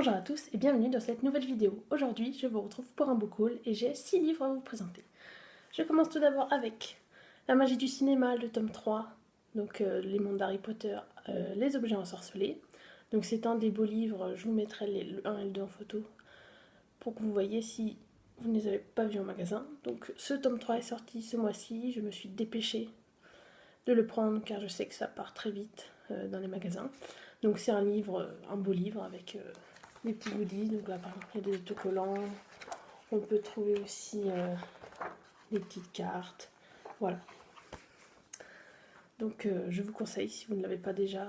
Bonjour à tous et bienvenue dans cette nouvelle vidéo. Aujourd'hui, je vous retrouve pour un book haul et j'ai 6 livres à vous présenter. Je commence tout d'abord avec La magie du cinéma, le tome 3, donc les mondes d'Harry Potter, les objets ensorcelés. Donc c'est un des beaux livres, je vous mettrai le 1 et le 2 en photo pour que vous voyez si vous ne les avez pas vus en magasin. Donc ce tome 3 est sorti ce mois-ci, je me suis dépêchée de le prendre car je sais que ça part très vite dans les magasins. Donc c'est un livre, un beau livre avec des petits goodies. Donc là par exemple il y a des autocollants, on peut trouver aussi des petites cartes, voilà. Donc je vous conseille si vous ne l'avez pas déjà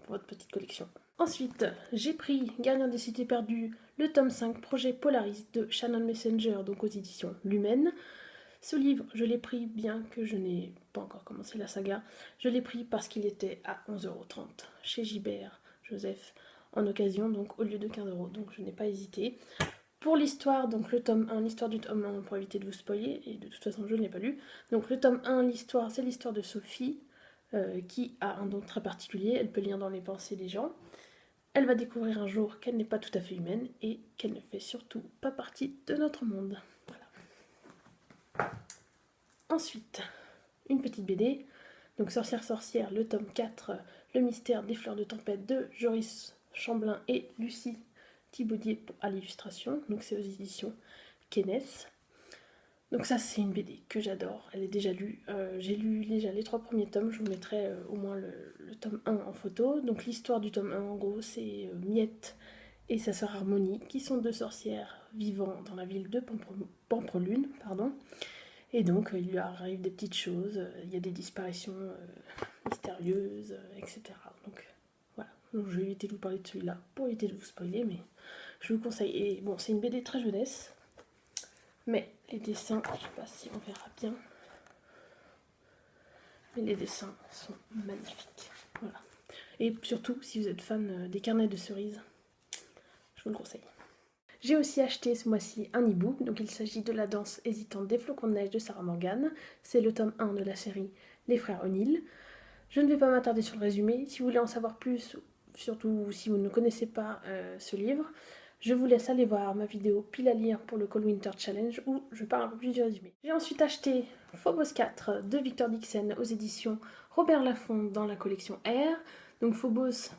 pour votre petite collection. Ensuite, j'ai pris Gardien des cités perdues, le tome 5, projet Polaris de Shannon Messenger, donc aux éditions Lumen. Ce livre, je l'ai pris bien que je n'ai pas encore commencé la saga. Je l'ai pris parce qu'il était à 11,30 € chez Gibert Joseph en occasion, donc au lieu de 15 €. Donc je n'ai pas hésité. Pour l'histoire, donc le tome 1, l'histoire du tome 1, pour éviter de vous spoiler, et de toute façon je ne l'ai pas lu. Donc le tome 1, l'histoire, c'est l'histoire de Sophie, qui a un don très particulier. Elle peut lire dans les pensées des gens. Elle va découvrir un jour qu'elle n'est pas tout à fait humaine et qu'elle ne fait surtout pas partie de notre monde. Voilà. Ensuite, une petite BD, donc Sorcière, le tome 4, Le mystère des fleurs de tempête de Joris Chamblin et Lucie Thibaudier à l'illustration, donc c'est aux éditions Kenes. Donc ça c'est une BD que j'adore, elle est déjà lue, j'ai lu déjà les 3 premiers tomes, je vous mettrai au moins le tome 1 en photo. Donc l'histoire du tome 1 en gros c'est Miette et sa sœur Harmonie qui sont 2 sorcières vivant dans la ville de Pampelune, pardon. Et donc il lui arrive des petites choses, il y a des disparitions mystérieuses, etc. Donc voilà, donc je vais éviter de vous parler de celui-là pour éviter de vous spoiler, mais je vous conseille. Et bon, c'est une BD très jeunesse, mais les dessins, je sais pas si on verra bien, mais les dessins sont magnifiques. Voilà. Et surtout, si vous êtes fan des carnets de cerises, je vous le conseille. J'ai aussi acheté ce mois-ci un e-book, donc il s'agit de La danse hésitante des flocons de neige de Sarah Morgan. C'est le tome 1 de la série Les frères O'Neill. Je ne vais pas m'attarder sur le résumé. Si vous voulez en savoir plus, surtout si vous ne connaissez pas ce livre, je vous laisse aller voir ma vidéo pile à lire pour le Cold Winter Challenge où je parle un peu plus du résumé. J'ai ensuite acheté Phobos 4 de Victor Dixon aux éditions Robert Laffont dans la collection R. Donc Phobos,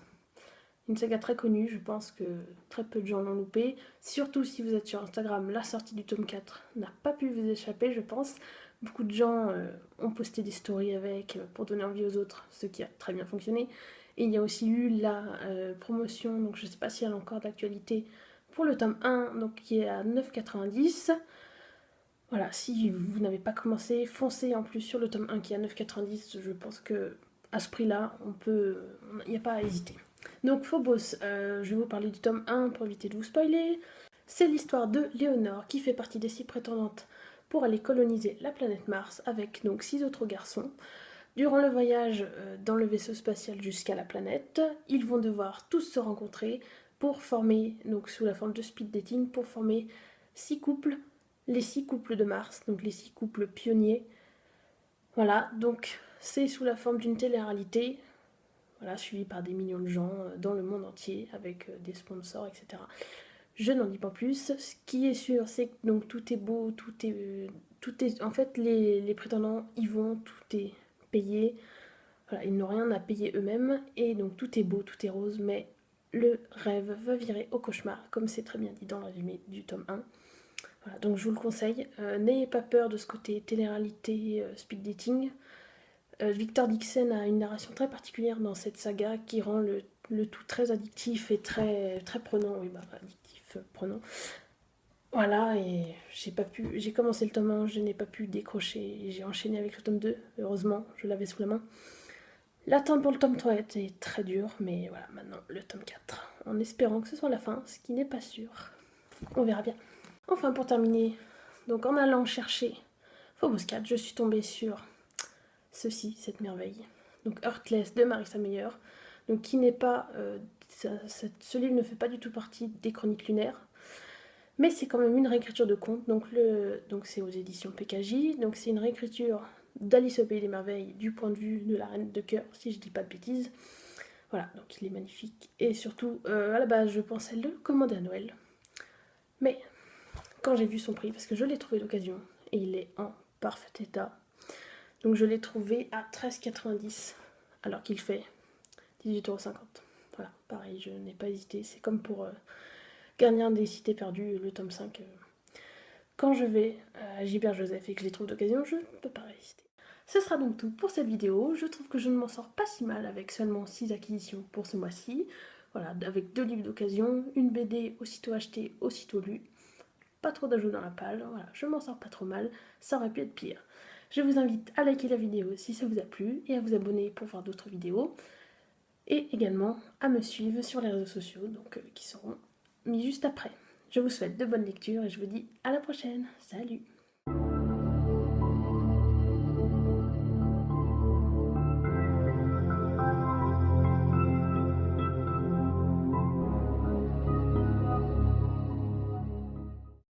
une saga très connue, je pense que très peu de gens l'ont loupé. Surtout si vous êtes sur Instagram, la sortie du tome 4 n'a pas pu vous échapper, je pense. Beaucoup de gens ont posté des stories avec pour donner envie aux autres, ce qui a très bien fonctionné. Et il y a aussi eu la promotion, donc je ne sais pas si elle a encore d'actualité, pour le tome 1, donc qui est à 9,90 €. Voilà, si vous n'avez pas commencé, foncez en plus sur le tome 1 qui est à 9,90 €. Je pense que à ce prix-là, il n'y a pas à hésiter. Donc Phobos, je vais vous parler du tome 1 pour éviter de vous spoiler. C'est l'histoire de Léonore qui fait partie des 6 prétendantes pour aller coloniser la planète Mars avec donc 6 autres garçons. Durant le voyage dans le vaisseau spatial jusqu'à la planète, ils vont devoir tous se rencontrer pour former, donc sous la forme de speed dating, pour former 6 couples, les 6 couples de Mars, donc les 6 couples pionniers. Voilà, donc c'est sous la forme d'une télé-réalité, voilà, suivi par des millions de gens dans le monde entier, avec des sponsors, etc. Je n'en dis pas plus. Ce qui est sûr, c'est que donc, tout est beau, tout est... En fait, les prétendants y vont, tout est payé. Voilà, ils n'ont rien à payer eux-mêmes. Et donc tout est beau, tout est rose, mais le rêve va virer au cauchemar, comme c'est très bien dit dans le résumé du tome 1. Voilà, donc je vous le conseille. N'ayez pas peur de ce côté télé-réalité, speed dating. Victor Dixon a une narration très particulière dans cette saga qui rend le tout très addictif et très, très prenant. Oui, bah, addictif, prenant. Voilà, et j'ai commencé le tome 1, je n'ai pas pu décrocher, j'ai enchaîné avec le tome 2, heureusement, je l'avais sous la main. L'attente pour le tome 3 était très dure, mais voilà, maintenant le tome 4, en espérant que ce soit la fin, ce qui n'est pas sûr. On verra bien. Enfin, pour terminer, donc en allant chercher Phobos 4, je suis tombée sur cette merveille. Donc Heartless de Marissa Meyer, donc qui n'est pas... ce livre ne fait pas du tout partie des Chroniques lunaires, mais c'est quand même une réécriture de conte, donc c'est aux éditions PKJ, donc c'est une réécriture d'Alice au Pays des Merveilles du point de vue de la Reine de Cœur, si je dis pas de bêtises. Voilà, donc il est magnifique. Et surtout, à la base, je pensais le commander à Noël. Mais quand j'ai vu son prix, parce que je l'ai trouvé d'occasion, et il est en parfait état, donc je l'ai trouvé à 13,90 alors qu'il fait 18,50 €. Voilà, pareil, je n'ai pas hésité. C'est comme pour Gardien des Cités Perdues, le tome 5. Quand je vais à Gilbert Joseph et que je les trouve d'occasion, je ne peux pas résister. Ce sera donc tout pour cette vidéo. Je trouve que je ne m'en sors pas si mal avec seulement 6 acquisitions pour ce mois-ci. Voilà, avec 2 livres d'occasion, une BD aussitôt achetée, aussitôt lue. Pas trop d'ajouts dans la palle, voilà, je m'en sors pas trop mal, ça aurait pu être pire. Je vous invite à liker la vidéo si ça vous a plu et à vous abonner pour voir d'autres vidéos. Et également à me suivre sur les réseaux sociaux, donc qui seront mis juste après. Je vous souhaite de bonnes lectures et je vous dis à la prochaine. Salut!